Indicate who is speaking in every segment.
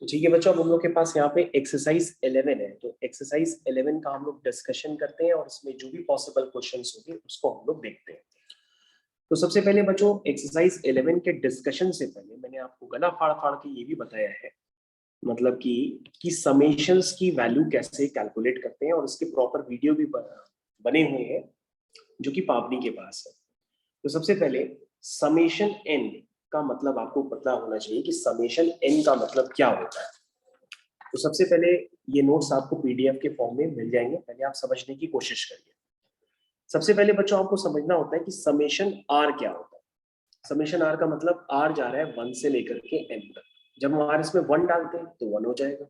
Speaker 1: तो ठीक है बच्चों, अब हम लोग के पास यहाँ पे एक्सरसाइज 11 है। तो एक्सरसाइज 11 का हम लोग डिस्कशन करते हैं और इसमें जो भी पॉसिबल क्वेश्चंस होंगे उसको हम लोग देखते हैं। तो सबसे पहले बच्चों, एक्सरसाइज 11 के डिस्कशन से पहले मैंने आपको गला फाड़ फाड़ के ये भी बताया है, मतलब कि समेशंस की वैल्यू कैसे कैलकुलेट करते हैं, और इसके प्रॉपर वीडियो भी बने हुए हैं जो कि पावनी के पास है। तो सबसे पहले समेशन एन का मतलब आपको पता होना चाहिए कि समेशन एन का मतलब क्या होता है। तो सबसे पहले ये नोट्स आपको पीडीएफ के फॉर्म में मिल जाएंगे, पहले आप समझने की कोशिश करिए। सबसे पहले बच्चों आपको समझना होता है कि समेशन आर क्या होता है। समेशन आर का मतलब आर जा रहा है 1 से लेकर के एन तक। जब हम आर इसमें 1 डालते हैं तो 1 हो जाएगा।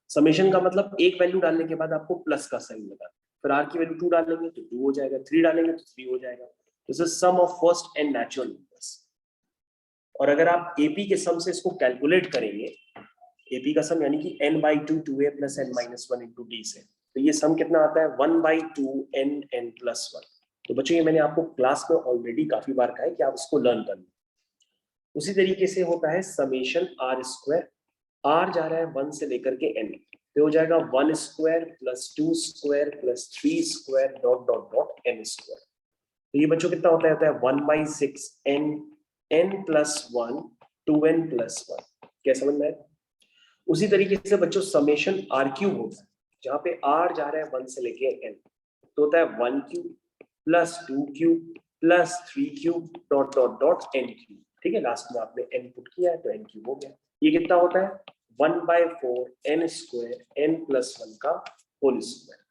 Speaker 1: समेशन का मतलब एक वैल्यू डालने के बाद आपको प्लस का साइन लगा, फिर आर की वैल्यू 2 डालेंगे तो 2 हो जाएगा, 3 डालेंगे तो 3 हो जाएगा। This is sum of first and natural numbers. और अगर आप एपी के सम से इसको कैलकुलेट करेंगे, एपी का सम यानी कि n/2 2a + n - 1 × d से, तो ये सम कितना आता है 1/2 n+1। तो बच्चों ये मैंने आपको क्लास में ऑलरेडी काफी बार कहा है कि आप इसको लर्न कर लो। उसी तरीके से होता है समेशन आर स्क्वायर। आर जा रहा है 1 से लेकर के n, तो हो जाएगा 1 square + 2 square + 3 square dot dot dot n square. तो ये बच्चों कितना होता है 1/6 n+1 2n+1। क्या समझ में आया? उसी तरीके से बच्चों समेशन आर क्यूब होता है, जहां पे आर जा रहा है 1 से लेके n, तो होता है 1 cube + 2 cube + 3 cube dot dot dot n cube. ठीक है, लास्ट में आपने n पुट किया है तो n क्यूब हो गया। ये कितना होता है 1/4 n² n+1 का होल स्क्वायर।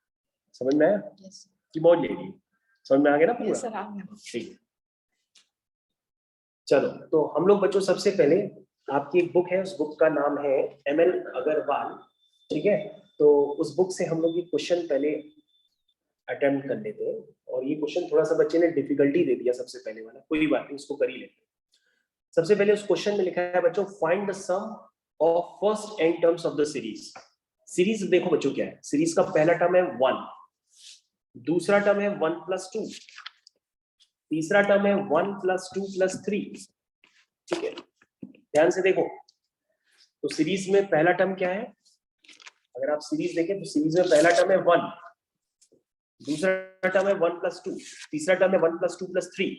Speaker 1: समझ में आया?
Speaker 2: yes.
Speaker 1: कि बहुत ले ली, समझ में आ गया ना पूरा?
Speaker 2: yes, sir,
Speaker 1: ठीक है, चलो। तो हम लोग बच्चों सबसे पहले, आपकी एक बुक है, उस बुक का नाम है ML अग्रवाल। ठीक है, तो उस बुक से हम लोग ये क्वेश्चन पहले अटेम्प्ट कर लेते हैं। और ये क्वेश्चन थोड़ा सा बच्चे ने डिफिकल्टी दे दिया सबसे पहले वाला, कोई बात नहीं, उसको कर ही लेते हैं। सबसे पहले उस क्वेश्चन में लिखा है बच्चों, find the sum of first n terms of the series. Series देखो बच्चों क्या है, सीरीज का पहला टर्म है 1, दूसरा टर्म है 1 + 2, तीसरा टर्म है 1 + 2 + 3। ठीक है, ध्यान से देखो। तो सीरीज में पहला टर्म क्या है, अगर आप सीरीज देखें तो सीरीज में पहला टर्म है 1, दूसरा टर्म है 1 + 2, तीसरा टर्म है 1 + 2 + 3।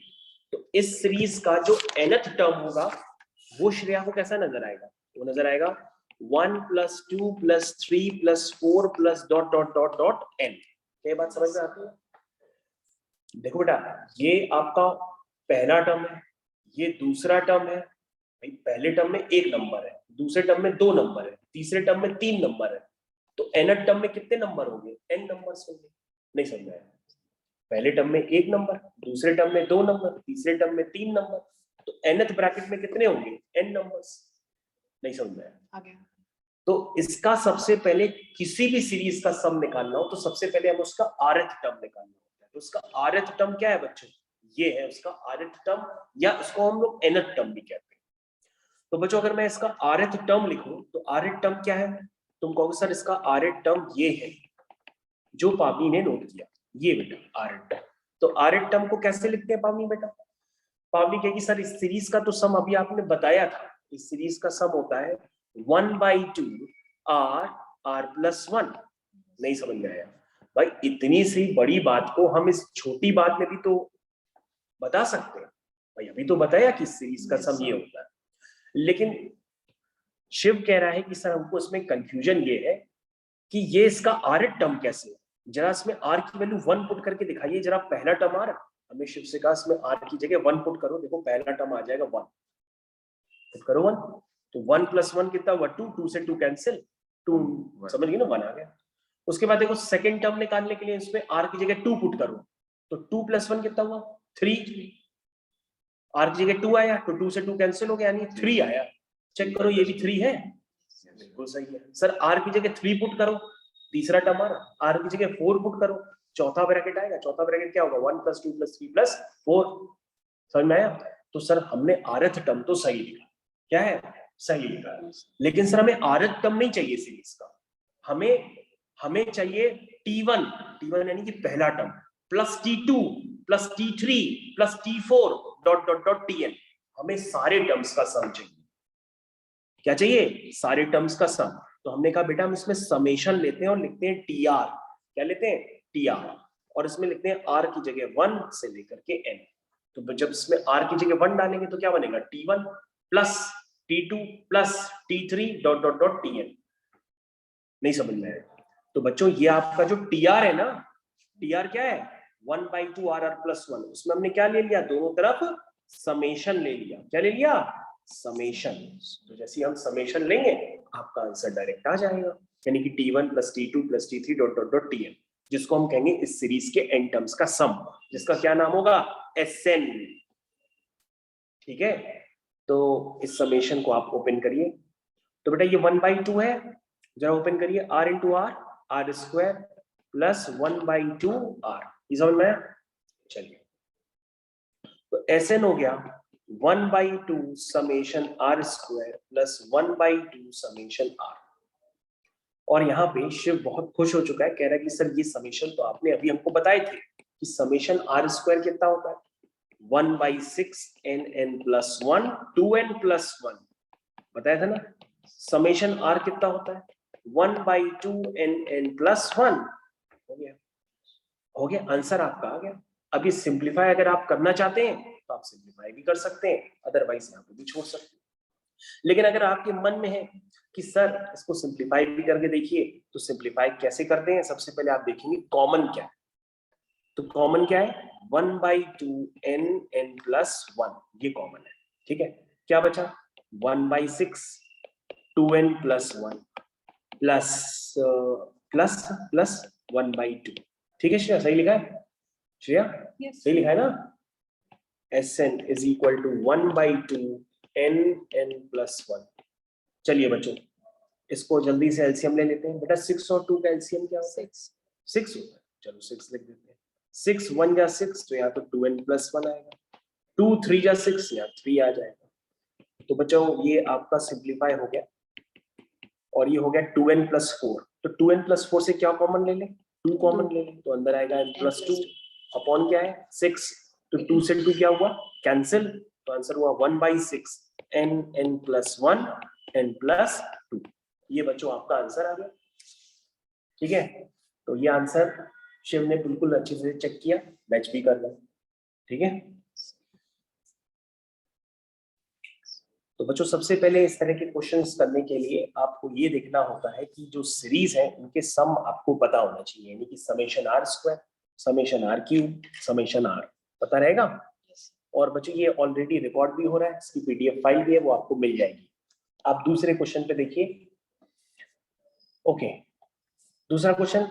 Speaker 1: तो इस सीरीज का जो nth टर्म होगा वो श्रेया को कैसा नजर आएगा, वो नजर आएगा 1 + 2 + 3 + 4 + dot dot dot dot n। ये बात समझ में आती है? देखो बेटा, ये आपका पहला टर्म है, ये दूसरा टर्म है। भाई पहले टर्म में 1 नंबर है, दूसरे टर्म में 2 नंबर है, तीसरे टर्म में 3 नंबर है, तो nth टर्म में कितने नंबर होंगे? n नंबर्स होंगे। नहीं समझ आया? पहले टर्म में 1 नंबर, दूसरे टर्म में 2 नंबर, तीसरे टर्म में 3 नंबर, तो nth ब्रैकेट में कितने होंगे? n numbers. नहीं समझ में आया? तो इसका सबसे पहले किसी भी सीरीज का सम निकालना हो तो सबसे पहले हम उसका rth टर्म निकालना होता है। तो उसका rth टर्म क्या है बच्चों? ये है उसका rth टर्म, या इसको हम लोग nth टर्म भी कहते हैं। तो बच्चों अगर मैं इसका rth टर्म लिखूं तो rth टर्म क्या है? तुम कहोगे सर इसका rth टर्म ये है जो पावनी ने नोट किया, ये बेटा rth टर्म। तो rth टर्म को कैसे लिखते हैं पावनी बेटा? पावनी कहेगी सर इस सीरीज का तो सम अभी आपने बताया था, इस सीरीज का सम होता है 1/2 r+1। नहीं समझ में आया? भाई इतनी सी बड़ी बात को हम इस छोटी बात में भी तो बता सकते हैं। भाई अभी तो बताया कि सीरीज का सम ये होता है, लेकिन शिव कह रहा है कि सर हमको इसमें कंफ्यूजन ये है कि ये इसका rth टर्म कैसे है। जरा इसमें r की वैल्यू 1 पुट करके दिखाइए जरा, पहला टर्म आ रहा। हमें शिव से कहा इसमें r की जगह 1 पुट करो, देखो पहला टर्म आ जाएगा 1, पुट करो 1, तो 1 + 1 कितना हुआ 2, 2 से 2 कैंसिल, 2 समझ गए ना, 1 आ गया। उसके बाद देखो सेकंड टर्म निकालने के लिए इसमें r की जगह 2 पुट करो, तो 2 + 1 कितना हुआ 3, r की जगह 2 आया तो 2 से 2 कैंसिल हो गया, यानी 3 आया। चेक करो ये भी 3 है, बिल्कुल सही है। सर r की जगह 3 पुट करो, तीसरा टर्म आ रहा, r की जगह 4 पुट करो, चौथा ब्रैकेट आएगा, चौथा ब्रैकेट क्या होगा 1 + 2 + 3 + 4। समझ में आया? तो सर हमने rth टर्म तो सही लिखा, क्या है सही लिखा, लेकिन सर हमें rth टर्म नहीं चाहिए सीरीज का, हमें चाहिए t1 यानी कि पहला term + t2 + t3 + t4 dot dot dot tn। हमें सारे टर्म्स का सम चाहिए। क्या चाहिए, सारे टर्म्स का सम। तो हमने कहा बेटा हम इसमें समेशन लेते हैं और लिखते हैं टी आर। क्या लेते हैं, टी आर, और इसमें लिखते हैं आर की जगह 1 से लेकर के एन। तो जब इसमें आर की जगह 1 डालेंगे तो क्या बनेगा, T1 plus T2 plus T3 dot dot dot Tn। नहीं समझ में आया? तो बच्चों ये आपका जो टी आर है ना, टी आर क्या है, 1/2 आर आर प्लस 1। उसमें हमने क्या ले लिया, दोनों तरफ समेशन ले लिया। क्या ले लिया, समेशन। तो जैसे हम समेशन लेंगे आपका आंसर डायरेक्ट आ जाएगा, यानी कि T1 plus T2 plus T3 dot dot dot Tn, जिसको हम कहेंगे इस सीरीज के एन टर्म्स का सम, जिसका क्या नाम होगा, Sn। ठीक है, तो इस समेशन को आप ओपन करिए। तो बेटा ये 1/2 है, जरा ओपन करिए, r into r, r square plus 1/2 r. ये समझ में आया? चलिए, तो Sn हो गया 1/2 summation r square plus 1/2 summation r. और यहाँ पे शिव बहुत खुश हो चुका है, कह रहा है कि सर ये समेशन तो आपने अभी हमको बताए थे कि समेशन आर स्क्वायर कितना होता है, 1/6 nn प्लस 1 2n प्लस 1 बताया था ना। समेशन आर कितना होता है, 1/2 nn प्लस 1। हो गया, हो गया, आंसर आपका आ गया। अब ये सिंप्लीफाई अगर आप करना चाहते हैं तो आप सिंप्लीफाई भी कर सकते हैं, अदरवाइज यहाँ पे भी छोड़ सकते हैं। लेकिन अगर आपके मन में है कि सर इसको सिंप्लीफाई भी करके देखिए, तो सिंप्लीफाई कैसे करते हैं, सबसे पहले आप देखेंगे कॉमन क्या है। तो कॉमन क्या है, 1/2 nn प्लस 1, ये कॉमन है। ठीक है, क्या बचा, 1/6 2n plus 1 plus plus plus 1/2। ठीक है श्रेया, सही लिखा है श्रेया? yes. सही लिखा है ना, Sn is equal to 1/2 nn plus 1। चलिए बच्चों, इसको जल्दी से एलसीएम ले लेते हैं। बेटा 6 और 2 का एलसीएम क्या होता है, 6 होता है। चलो 6 लिख देते हैं। 6 1 जा 6, तो यहाँ तो 2n प्लस 1 आएगा। 2 3 जा 6, यहाँ 3 आ जाएगा। तो बच्चों ये आपका सिंप्लीफाई हो गया, और ये हो गया 2n प्लस 4। तो 2n प्लस 4 से क्या कॉमन ले लें, 2 कॉमन ले लें, तो अंदर आएगा n प्लस 2 अपॉन क्या है 6। तो 2 से 2 क्या हुआ, कैंसिल, तो आंसर हुआ 1/6 n प्लस 1 n प्लस 2। ये बच्चों आपका आंसर आ गया। ठीक है, तो ये आंसर शिव ने बिल्कुल अच्छे से चेक किया, मैच भी कर रहा है। ठीक है, तो बच्चों सबसे पहले इस तरह के क्वेश्चंस करने के लिए आपको ये देखना होता है कि जो सीरीज है उनके सम आपको पता होना चाहिए, यानी कि summation r square, summation r cube, summation r पता रहेगा। और बच्चों ये ऑलरेडी रिकॉर्ड भी हो रहा है, इसकी पीडीएफ फाइल भी है, वो आपको मिल जाएगी। आप दूसरे क्वेश्चन पे देखिए। ओके, दूसरा क्वेश्चन,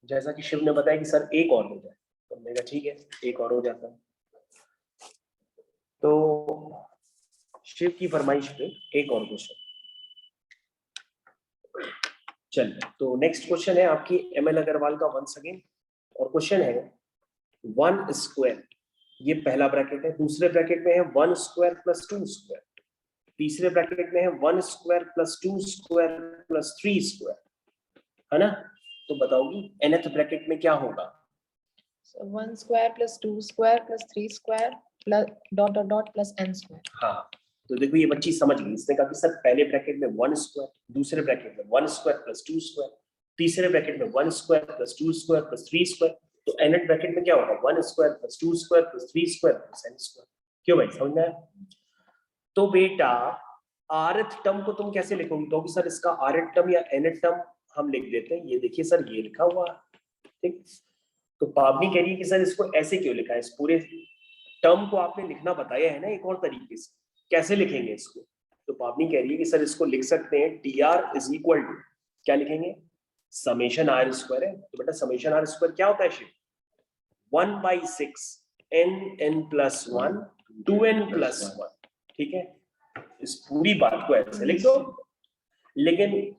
Speaker 1: जैसा कि शिव ने बताया कि सर एक और हो जाए, तो मैंने कहा ठीक है एक और हो जाता है। तो शिव की फरमाइश पे एक और क्वेश्चन। चलिए, तो नेक्स्ट क्वेश्चन है आपकी एमएल अग्रवाल का वंस अगेन, और क्वेश्चन है 1 स्क्वायर, ये पहला ब्रैकेट है, दूसरे ब्रैकेट में है 1 स्क्वायर प्लस 2 स्क्वायर, तीसरे ब्रैकेट में है 1 square plus 2 square plus 3 square, है ना। तो बताओगी nth ब्रैकेट में क्या होगा,
Speaker 2: 1 square plus 2 square plus 3 square plus dot dot dot plus n square.
Speaker 1: हाँ, तो देखो ये बच्ची समझ गई, इसने कहा कि सर पहले ब्रैकेट में 1 स्क्वायर, दूसरे ब्रैकेट में 1 स्क्वायर प्लस 2 स्क्वायर, तीसरे ब्रैकेट में 1 square plus 2 square plus 3 square. तो nth ब्रैकेट में क्या होगा, 1 square plus 2 square plus 3 square plus n square. क्यों भाई, समझ में आया? तो बेटा rth टर्म को तुम कैसे लिखोगी, तो सर इसका rth टर्म या nth टर्म हम लिख देते हैं। ये देखिए सर ये लिखा हुआ है, ठीक। तो पावनी कह रही है कि सर इसको ऐसे क्यों लिखा है, इस पूरे टर्म को आपने लिखना बताया है ना एक और तरीके से, कैसे लिखेंगे इसको। तो पावनी कह रही है कि सर इसको लिख सकते हैं t r is equal to, क्या लिखेंगे, समेशन आर स्क्वायर है। तो बेटा समेशन आर स्क्वायर क्या होता है Shiv, 1/6 n plus 1 2n plus 1। ठीक है, इस पूरी बात को ऐसे लिख दो। लेकिन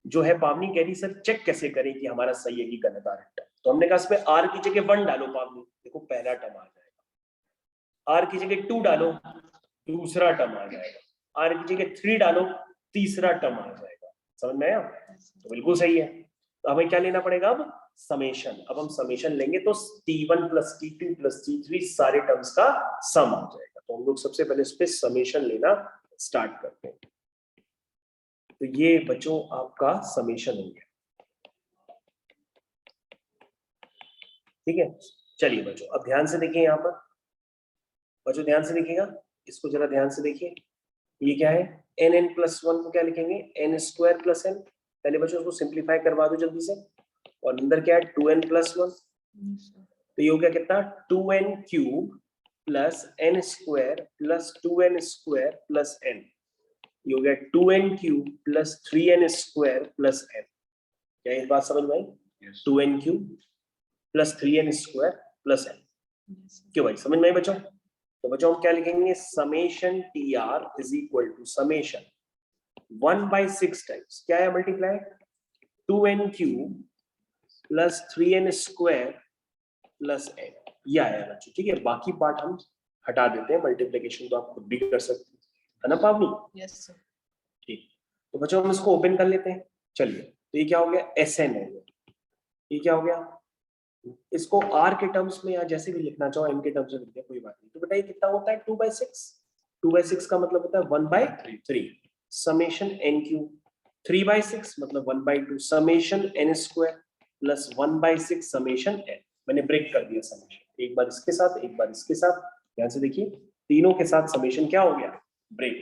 Speaker 1: जो है पावनी कह रही सर चेक कैसे करें कि हमारा सही है कि गलत आ रहा है। तो हमने कहा इसमें आर की जगह 1 डालो पावनी, देखो पहला टर्म आ जाएगा, आर की जगह 2 डालो दूसरा टर्म आ जाएगा, आर की जगह 3 डालो तीसरा टर्म आ जाएगा। समझ में आया? तो बिल्कुल सही है। तो हमें क्या लेना पड़ेगा अब, समेशन। अब हम समेशन लेंगे तो T1 plus T2 plus T3 सारे टर्म्स का सम आ जाएगा। तो हम लोग सबसे पहले इस पे समेशन लेना स्टार्ट करते हैं। तो ये बच्चों आपका समेशन हो गया। ठीक है, चलिए बच्चों अब ध्यान से देखिए, यहाँ पर बच्चों ध्यान से देखिएगा, इसको जरा ध्यान से देखिए। ये क्या है, एन एन प्लस वन को क्या लिखेंगे, एन स्क्वायर प्लस एन। पहले बच्चों उसको सिंप्लीफाई करवा दो जल्दी से। और अंदर क्या है, टू एन प्लस वन। तो ये हो गया कितना, two N cube plus N square plus two N square plus N. ये हो गया two N cube plus three N square plus N. क्या इस बात समझ में आई, two N cube plus three N square plus N. क्यों भाई, समझ में आई बच्चों? तो बच्चों हम क्या लिखेंगे, summation t r is equal to summation 1/6 times क्या है, multiply two N cube plus three N square plus N. ये आया बच्चों, ठीक है। बाकी पार्ट हम हटा देते हैं, मल्टीप्लिकेशन तो आप खुद भी कर सकते हैं, है ना पावनी?
Speaker 2: Yes sir.
Speaker 1: ठीक, तो बच्चों हम इसको ओपन कर लेते हैं। चलिए, तो ये क्या हो गया, एस एन हो गया। ये क्या हो गया, इसको आर के टर्म्स में या जैसे भी लिखना चाहो, एम के टर्म्स में लिख दिया, कोई बात नहीं। तो बेटा ये कितना होता है, 2/6। 2/6 का मतलब होता है 1/3 समेशन एन क्यूब। 3/6 मतलब 1/2 summation n square plus 1/6 summation n. मैंने ब्रेक कर दिया समेशन, एक बार इसके साथ एक बार इसके साथ। ध्यान से देखिए, तीनों के साथ समेशन क्या हो गया, ब्रेक।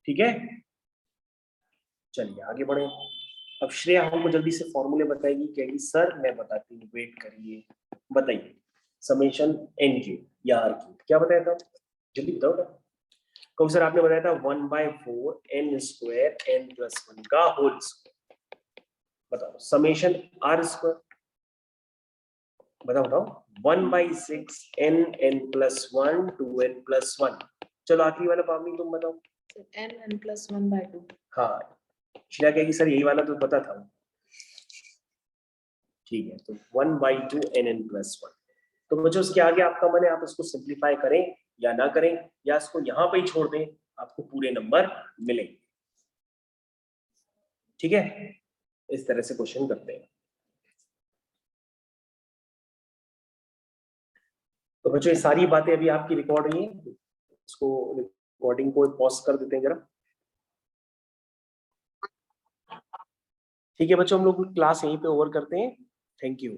Speaker 1: ठीक है, चलिए आगे बढ़े। अब श्रेया हमको जल्दी से फॉर्मूले बताएगी, कहेगी सर मैं बताती हूँ, वेट करिए। बताइए, समेशन एन क्यू या आर क्यू क्या बताया था, जल्दी बताओ ना। कब सर आपने बताया था 1/4 n square n plus one का होल स्क्वायर। बताओ समेशन आर स्क्वायर, बताओ बताओ 1/6 n n plus one two n plus one. चलो आखिरी वाला पावनी तुम बताओ।
Speaker 2: N n plus 1/2।
Speaker 1: हाँ, श्रेया कहेगी सर यही वाला तो पता था। ठीक है, तो 1/2 एन एन प्लस वन। तो बच्चों उसके आगे आपका मन है, आप इसको सिंप्लीफाई करें या ना करें, या इसको यहां पे ही छोड़ दें, आपको पूरे नंबर मिलेंगे। ठीक है, इस तरह से क्वेश्चन करते हैं। तो बच्चों ये सारी बातें अभी आपकी रिकॉर्ड हुई है, इसको रिकॉर्डिंग को पॉज कर देते हैं जरा। ठीक है बच्चों, हम लोग क्लास यहीं पे ओवर करते हैं। Thank you.